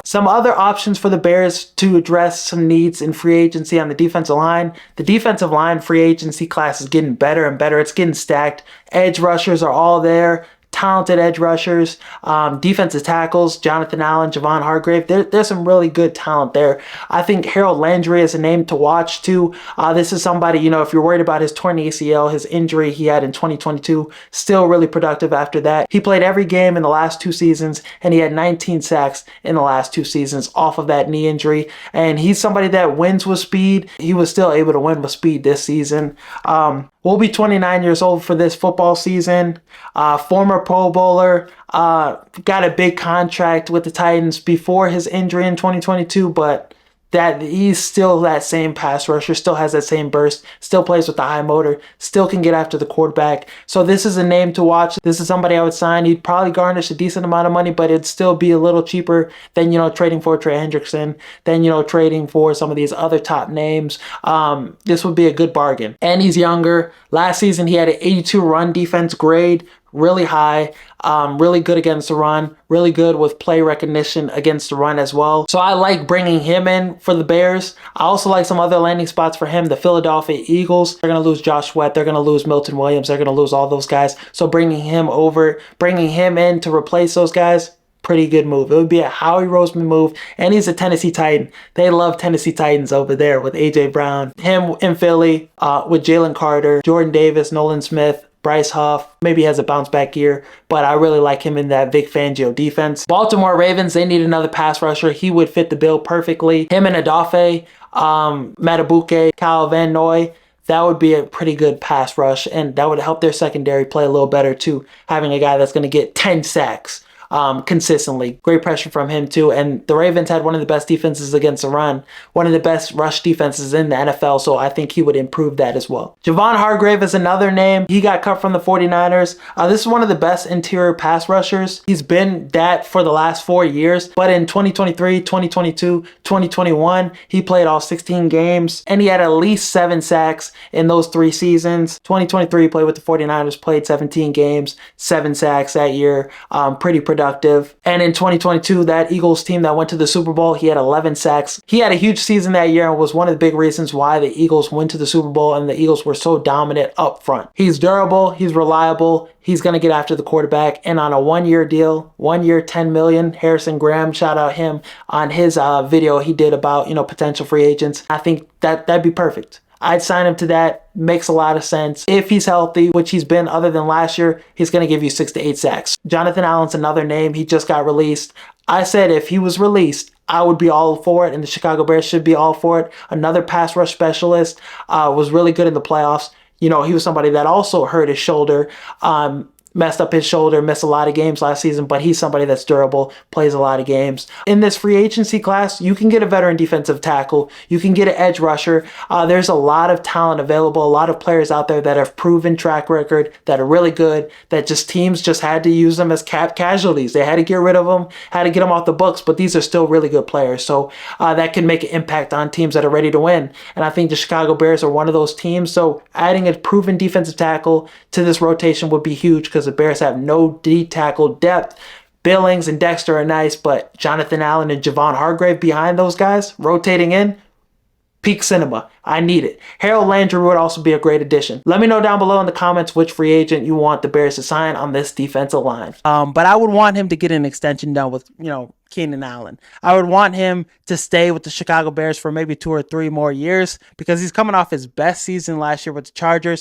Some other options for the Bears to address some needs in free agency on the defensive line. The defensive line free agency class is getting better and better. It's getting stacked. Edge rushers are all there. Talented edge rushers, defensive tackles, Jonathan Allen, Javon Hargrave. There's some really good talent there. I think Harold Landry is a name to watch too. This is somebody, if you're worried about his torn ACL, his injury he had in 2022, still really productive after that. He played every game in the last 2 seasons, and he had 19 sacks in the last 2 seasons off of that knee injury. And he's somebody that wins with speed. He was still able to win with speed this season. Will be 29 years old for this football season. Former Pro Bowler, got a big contract with the Titans before his injury in 2022, but that he's still that same pass rusher, still has that same burst, still plays with the high motor, still can get after the quarterback. So this is a name to watch. This is somebody I would sign. He'd probably garnish a decent amount of money, but it'd still be a little cheaper than, trading for Trey Hendrickson, than, trading for some of these other top names. This would be a good bargain. And he's younger. Last season, he had an 82 run defense grade, really high, really good against the run, really good with play recognition against the run as well. So I like bringing him in for the Bears. I also like some other landing spots for him. The Philadelphia Eagles, they're going to lose Josh Sweat. They're going to lose Milton Williams. They're going to lose all those guys. So bringing him in to replace those guys, pretty good move. It would be a Howie Roseman move, and he's a Tennessee Titan. They love Tennessee Titans over there with A.J. Brown. Him in Philly with Jalen Carter, Jordan Davis, Nolan Smith, Bryce Huff. Maybe he has a bounce back year, but I really like him in that Vic Fangio defense. Baltimore Ravens, they need another pass rusher. He would fit the bill perfectly. Him and Odafe, Matabuke, Kyle Van Noy. That would be a pretty good pass rush, and that would help their secondary play a little better too, having a guy that's going to get 10 sacks consistently. Great pressure from him too. And the Ravens had one of the best defenses against the run, one of the best rush defenses in the NFL, so I think he would improve that as well. Javon Hargrave is another name. He got cut from the 49ers. This is one of the best interior pass rushers. He's been that for the last 4 years, but in 2023, 2022, 2021, he played all 16 games, and he had at least 7 sacks in those 3 seasons. 2023, he played with the 49ers, played 17 games, 7 sacks that year. Pretty productive. And in 2022, that Eagles team that went to the Super Bowl, he had 11 sacks. He had a huge season that year and was one of the big reasons why the Eagles went to the Super Bowl and the Eagles were so dominant up front. He's durable, he's reliable, he's going to get after the quarterback, and on a 1-year deal, 1 year, $10 million. Harrison Graham, shout out him on his video he did about, potential free agents. I think that'd be perfect. I'd sign him to that. Makes a lot of sense. If he's healthy, which he's been other than last year, he's going to give you 6 to 8 sacks. Jonathan Allen's another name. He just got released. I said if he was released, I would be all for it, and the Chicago Bears should be all for it. Another pass rush specialist, was really good in the playoffs. He was somebody that also hurt his shoulder. Messed up his shoulder, missed a lot of games last season, but he's somebody that's durable, plays a lot of games. In this free agency class, you can get a veteran defensive tackle, you can get an edge rusher. There's a lot of talent available, a lot of players out there that have proven track record, that are really good, that teams just had to use them as cap casualties. They had to get rid of them, had to get them off the books, but these are still really good players. So that can make an impact on teams that are ready to win. And I think the Chicago Bears are one of those teams. So adding a proven defensive tackle to this rotation would be huge, because the Bears have no D-tackle depth. Billings and Dexter are nice, but Jonathan Allen and Javon Hargrave behind those guys, rotating in, peak cinema. I need it. Harold Landry would also be a great addition. Let me know down below in the comments which free agent you want the Bears to sign on this defensive line. But I would want him to get an extension done with, Keenan Allen. I would want him to stay with the Chicago Bears for maybe 2 or 3 more years, because he's coming off his best season last year with the Chargers.